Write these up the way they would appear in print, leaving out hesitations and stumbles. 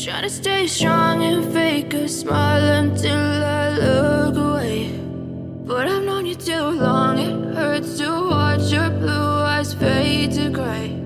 Trying to stay strong and fake a smile until I look away. But I've known you too long, it hurts to watch your blue eyes fade to gray.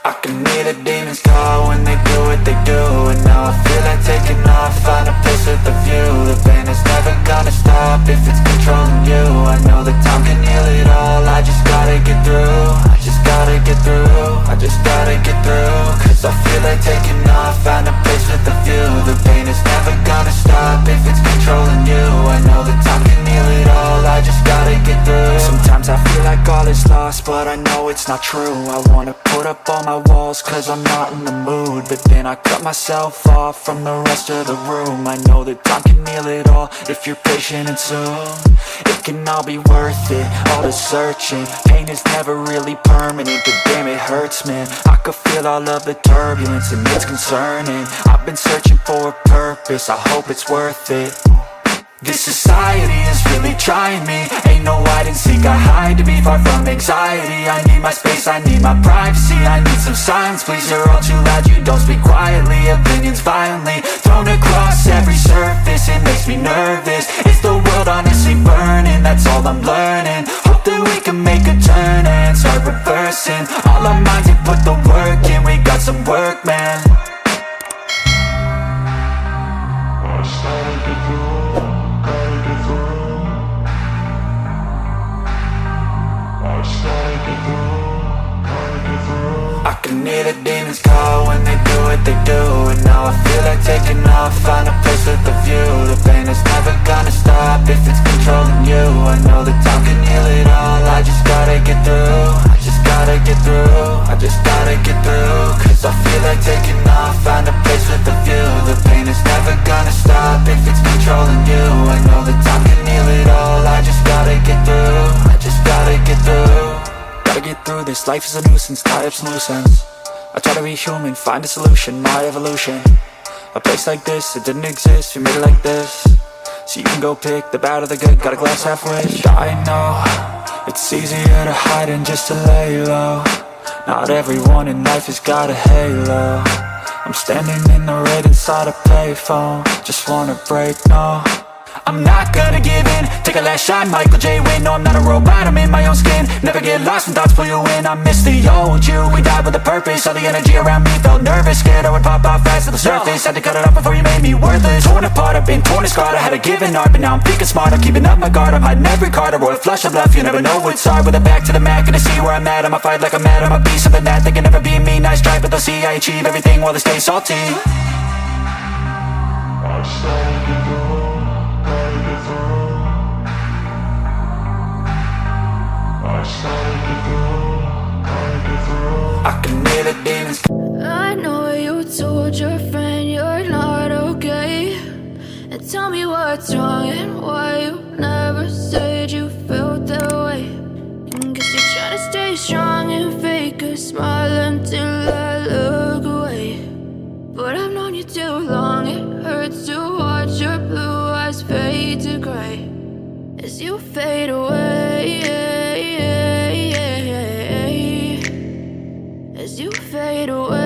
I can hear the demons call when they do what they do. And now I feel like taking off, find a place with a view. The pain is never gonna stop if it's controlling you. I know that time can heal it all, I just gotta get through. I just gotta get through, I just gotta get through. Cause I feel like taking off, find a place with a view. The pain is never gonna stop if it's controlling you. I know that time can heal it all, I just gotta get through. Sometimes I feel like all is lost, but I know it's not true. I wanna put up all my walls cause I'm not in the mood. But then I cut myself off from the rest of the room. I know that time can heal it all if you're patient and soon. It can all be worth it, all the searching. Pain is never really permanent, but damn it hurts, man. I could feel all of the turbulence and it's concerning. I've been searching for a purpose, I hope it's worth it. This society is really trying me. Ain't no hide and seek, I hide to be far from anxiety. I need my space, I need my privacy. I need some silence, please, you're all too loud. You don't speak quietly, opinions violently thrown across every surface. It makes me nervous, it's the world honestly burning. That's all I'm learning, hope that we can make a turn and start reversing. All our minds and put the work in, we got some work, man. I can hear the demons call when they do what they do. And now I feel like taking off, find a place with a view. The pain is never gonna stop if it's controlling you. I know that time can heal it all, I just gotta get through. I just gotta get through, I just gotta get through. Cause I feel like taking off, find a place with a view. The pain is never gonna stop if it's controlling you. I know that time can heal it all, I just gotta get through. I just gotta get through. Gotta get through this, life is a nuisance, tie up some loose ends. I try to be human, find a solution, my evolution. A place like this, it didn't exist, we made it like this. So you can go pick the bad or the good, got a glass halfway. I know, it's easier to hide than just to lay low. Not everyone in life has got a halo. I'm standing in the red inside a payphone, just wanna break, no. I'm not gonna give in, take a last shot, Michael J. Win. No, I'm not a robot, I'm in my own skin. Never get lost when thoughts pull you in. I miss the old you, we died with a purpose. All the energy around me felt nervous, scared I would pop off fast to the surface. Had to cut it off before you made me worthless. Torn apart, I've been torn and scarred. I had a given art, but now I'm thinking smart. I'm keeping up my guard, I'm hiding every card. A royal flush of left, you never know what's hard. With a back to the mat, gonna see where I'm at. I'ma fight like I'm mad, I'ma be something that they can never be me. Nice try, but they'll see I achieve everything while they stay salty. I can hear the demons. I know you told your friend you're not okay, and tell me what's wrong and why you never said you felt that way. And guess you're trying to stay strong and fake a smile until I look away. But I've known you too long, it hurts to watch your blue eyes fade to gray as you fade away. As you fade away.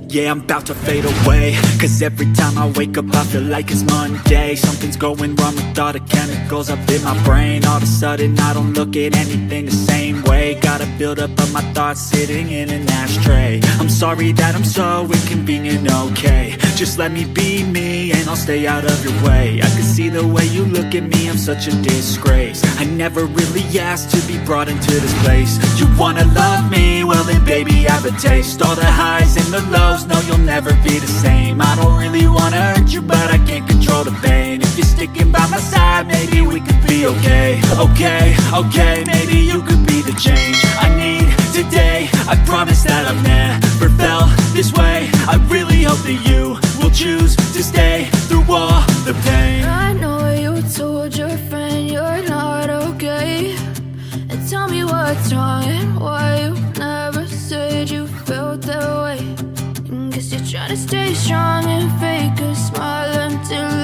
Yeah, I'm about to fade away, cause every time I wake up I feel like it's Monday. Something's going wrong with all the chemicals up in my brain. All of a sudden I don't look at anything the same way. Gotta build up of my thoughts sitting in an ashtray. I'm sorry that I'm so inconvenient, okay. Just let me be me and I'll stay out of your way. I can see the way you look at me, I'm such a disgrace. I never really asked to be brought into this place. You wanna love me? Well then baby I have a taste. All the highs and the lows, no you'll never be the same. I don't really wanna hurt you but I can't control the pain. If you're sticking by my side maybe we could be okay. Okay, maybe you could be the change I need today. I promise that I've never felt this way. I really hope that you will choose to stay through all the pain. I know you told your friend you're not okay, and tell me what's wrong and why you never say Trying to stay strong and fake a smile until